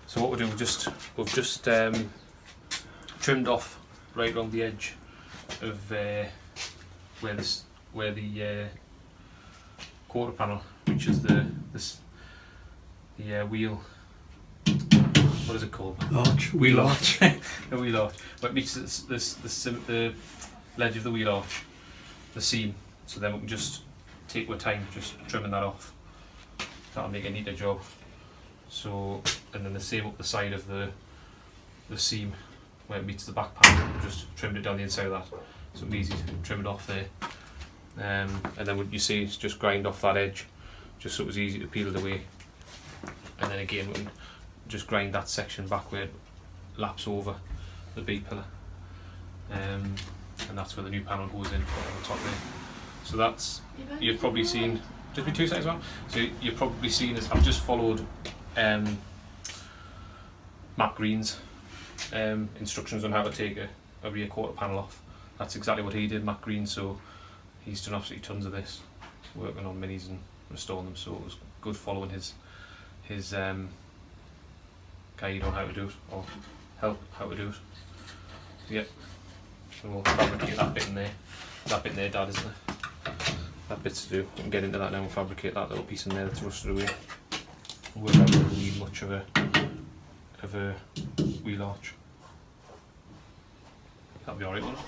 So what we're doing, we've just trimmed off right along the edge of where the quarter panel reaches the wheel. What is it called? Arch. Wheel arch. The wheel arch. But it meets the ledge of the wheel arch, the seam. So then we can just take our time just trimming that off. That'll make a neater job. So, and then the same up the side of the seam where it meets the back panel. We just trimmed it down the inside of that. So it's easy to trim it off there. And then what you see is just grind off that edge, just so it was easy to peel it away. And then again we can just grind that section back where it laps over the B pillar. And that's where the new panel goes in on the top there. So that's, you've probably seen, just be 2 seconds one. So you've probably seen is I've just followed Matt Green's instructions on how to take a rear quarter panel off. That's exactly what he did, Matt Green, so he's done absolutely tons of this, working on minis and restoring them, so it was good following his guide on how to do it, or help how to do it. Yep, so we'll fabricate that bit in there. That bit in there, Dad, isn't it? That bit's to do. We can get into that now and fabricate that little piece in there that's rusted away. We'll never really need much of a wheel arch. That'll be alright, won't it?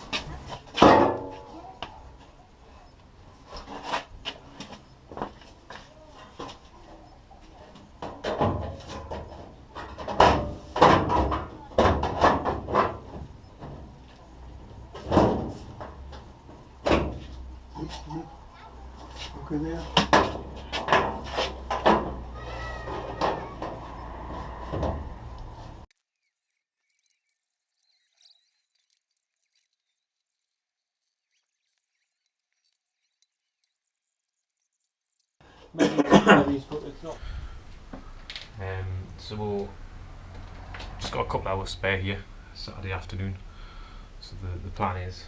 in there. So we'll just got a couple hours spare here, Saturday afternoon. So the plan is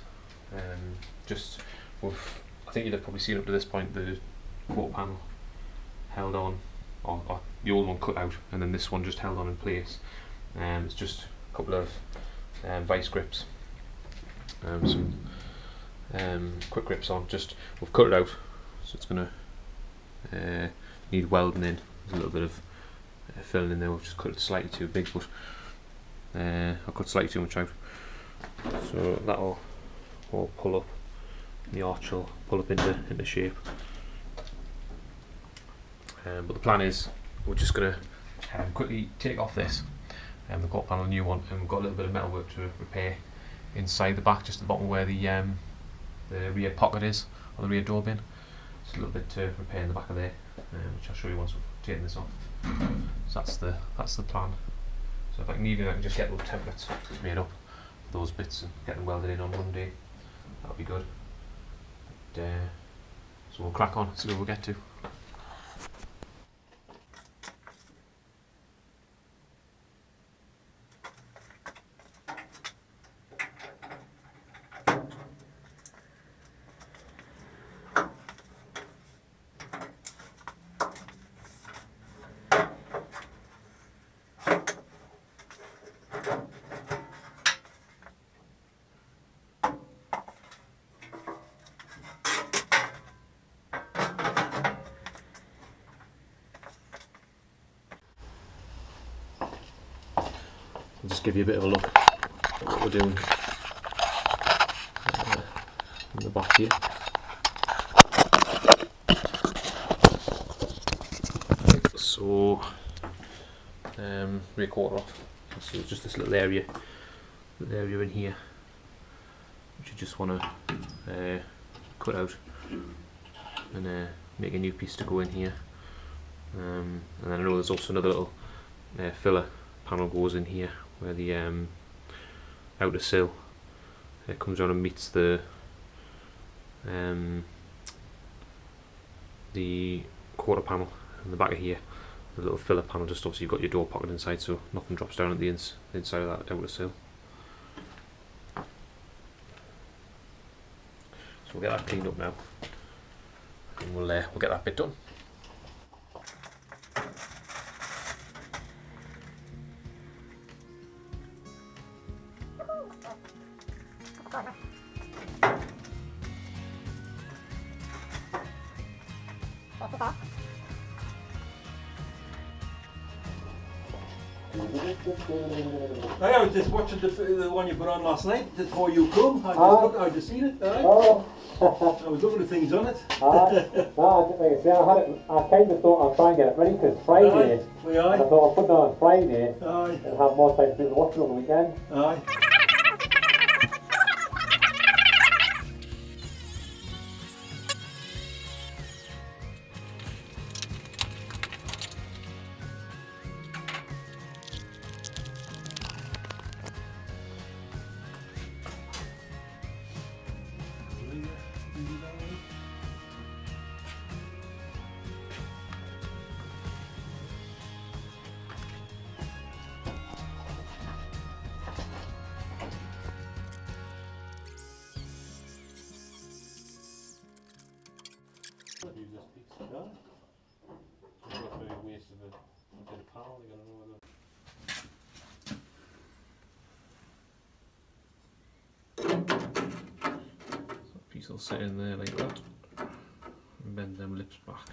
just with, I think you'd have probably seen up to this point the quarter panel held on, or the old one cut out, and then this one just held on in place. It's just a couple of vice grips, some quick grips on. Just we've cut it out, so it's gonna need welding in. There's a little bit of filling in there. We've just cut it slightly too big, but I cut slightly too much out. So that'll all pull up. The arch will pull up into shape. But the plan is we're just gonna quickly take off this the quarter panel, new one, and we've got a little bit of metal work to repair inside the back, just the bottom where the rear pocket is, or the rear door bin. Just a little bit to repair in the back of there, which I'll show you once we've taken this off. So that's the plan. So if I can even, I can just get those templates made up for those bits and get them welded in on Monday. That'll be good. But, so we'll crack on, see where we'll get to. I'll just give you a bit of a look at what we're doing in the back here. So, rear quarter off. So just this little area in here, which you just want to cut out and make a new piece to go in here. And then I know there's also another little filler panel goes in here, where the outer sill comes down and meets the quarter panel in the back of here. The little filler panel, just obviously you've got your door pocket inside, so nothing drops down at the inside of that outer sill. So we'll get that cleaned up now, and we'll get that bit done. I was just watching the one you put on last night before you come. I just seen it. I was looking at things on it. No, like I say, I kind of thought I'd try and get it ready because it's Friday. And I thought I'd put it on Friday and have more time to do the washing over the weekend. Use this piece. No? It's not very waste of a bit of panel. You gotta know whether. So that piece will sit in there like that, and bend them lips back.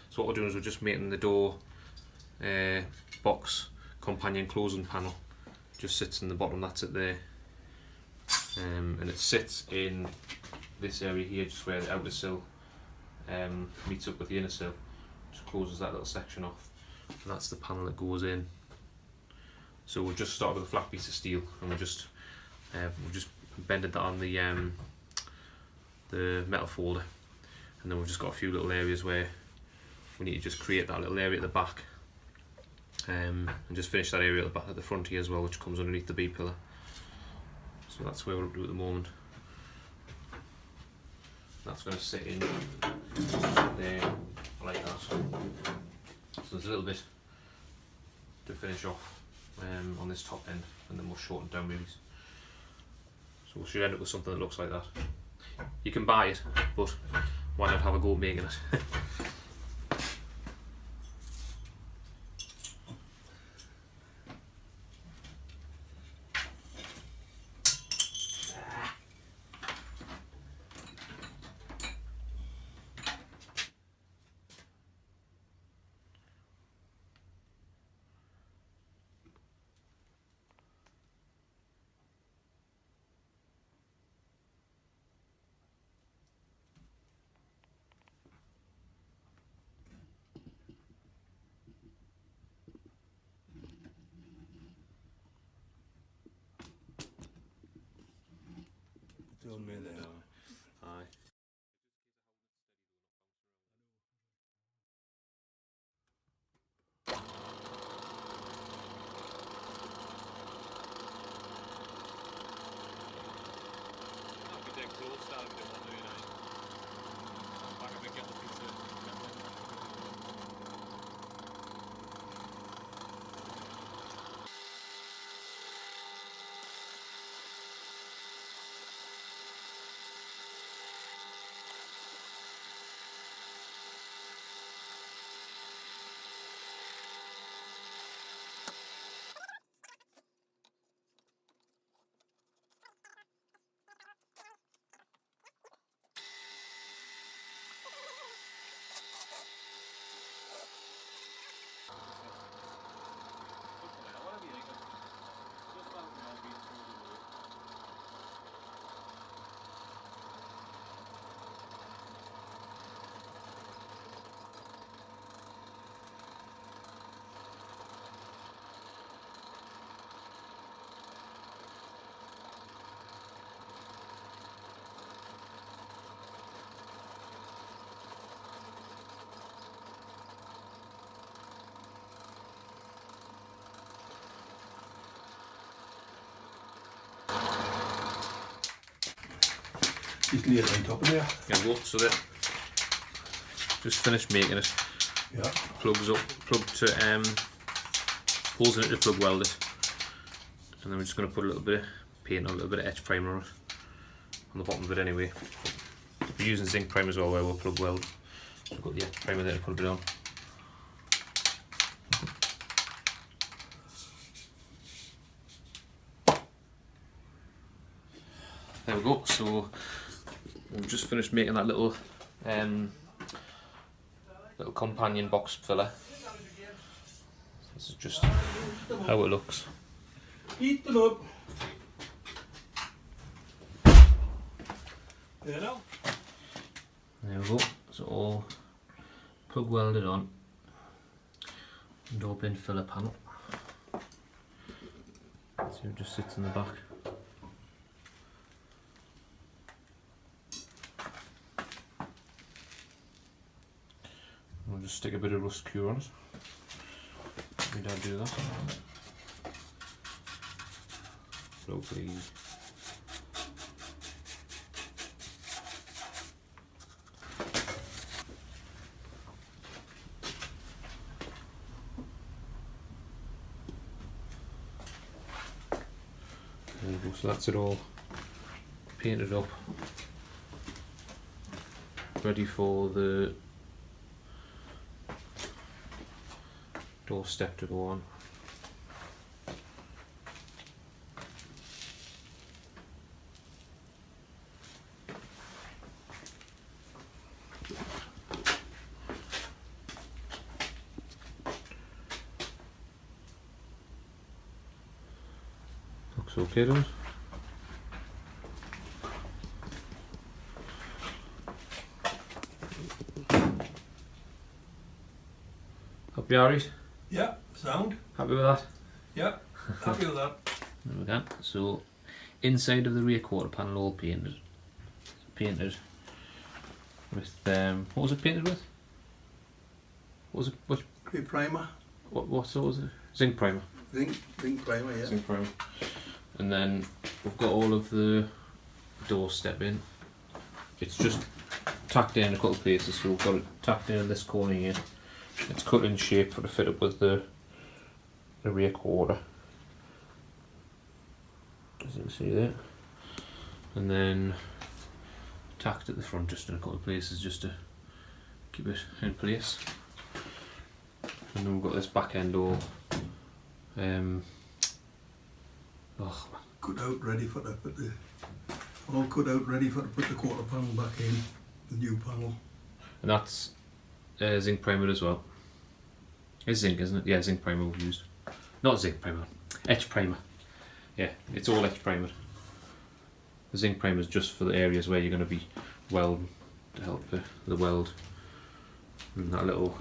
So what we're doing is we're just making the door box companion closing panel. Just sits in the bottom, that's it there. and it sits in this area here, just where the outer sill meets up with the inner sill, just closes that little section off, and that's the panel that goes in. So we've just started with a flat piece of steel, and we've just bended that on the metal folder, and then we've just got a few little areas where we need to just create that little area at the back, and just finish that area at the back, at the front here as well, which comes underneath the B pillar. So that's where we're up to at the moment. That's going to sit in there like that. So there's a little bit to finish off on this top end, and then we'll shorten down really. So we should end up with something that looks like that. You can buy it, but why not have a go at making it? Doing me there. Aye. Just lay it on top of there. Yeah, go. So that just finished making it. Yeah. Plugs up, plug to holes in it to plug weld it, and then we're just going to put a little bit of paint, a little bit of etch primer on it, on the bottom of it anyway. We're using zinc primer as well where we'll plug weld. So we've got the etch primer there to put a bit on. There we go. So we've just finished making that little little companion box filler. This is just how it looks. Heat them up. There now. There we go. It's all plug welded on. Door bin filler panel. So it just sits in the back. We'll just stick a bit of rust cure on it. We don't do that. Hopefully. There we go. So that's it all painted up, ready for the door step to go on. Looks okay, does it? Be alright? Yeah, sound. Happy with that? Yeah, happy with that. There we go. So, inside of the rear quarter panel all painted. Painted with, what was it painted with? What was it? Great primer. What was it? Zinc primer. Zinc primer, yeah. Zinc primer. And then we've got all of the doorstep in. It's just tacked in a couple of places, so we've got it tacked in this corner here. It's cut in shape for to fit up with the rear quarter, as you can see there. And then tacked at the front just in a couple of places just to keep it in place. And then we've got this back end all cut out ready for to put the all cut out ready for to put the quarter panel back in, the new panel. and that's zinc primer as well. It's zinc, isn't it? Yeah, zinc primer we've used. Not zinc primer, etch primer. Yeah, it's all etch primer. The zinc primer is just for the areas where you're going to be welding to help the weld. And that little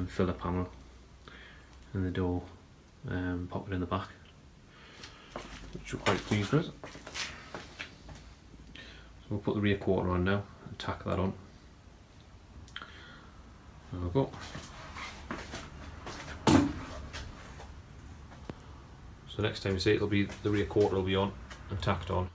filler panel and the door pop it in the back, which we're quite pleased with. So we'll put the rear quarter on now and tack that on. There we go. So next time you see it, it'll be the rear quarter will be on and tacked on.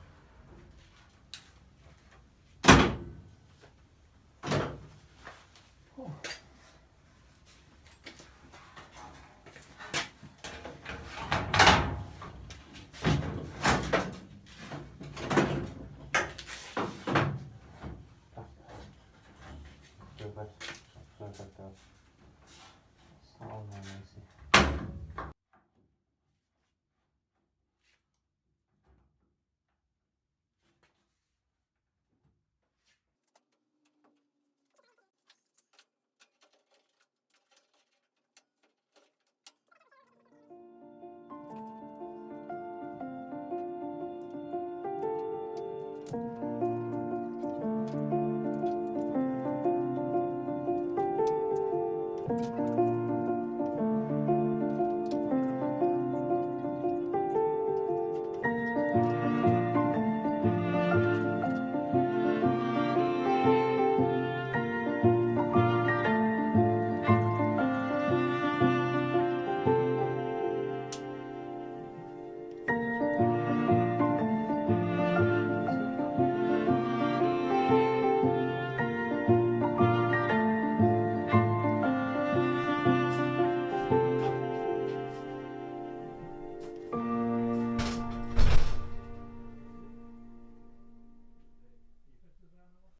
Perfect. So nice.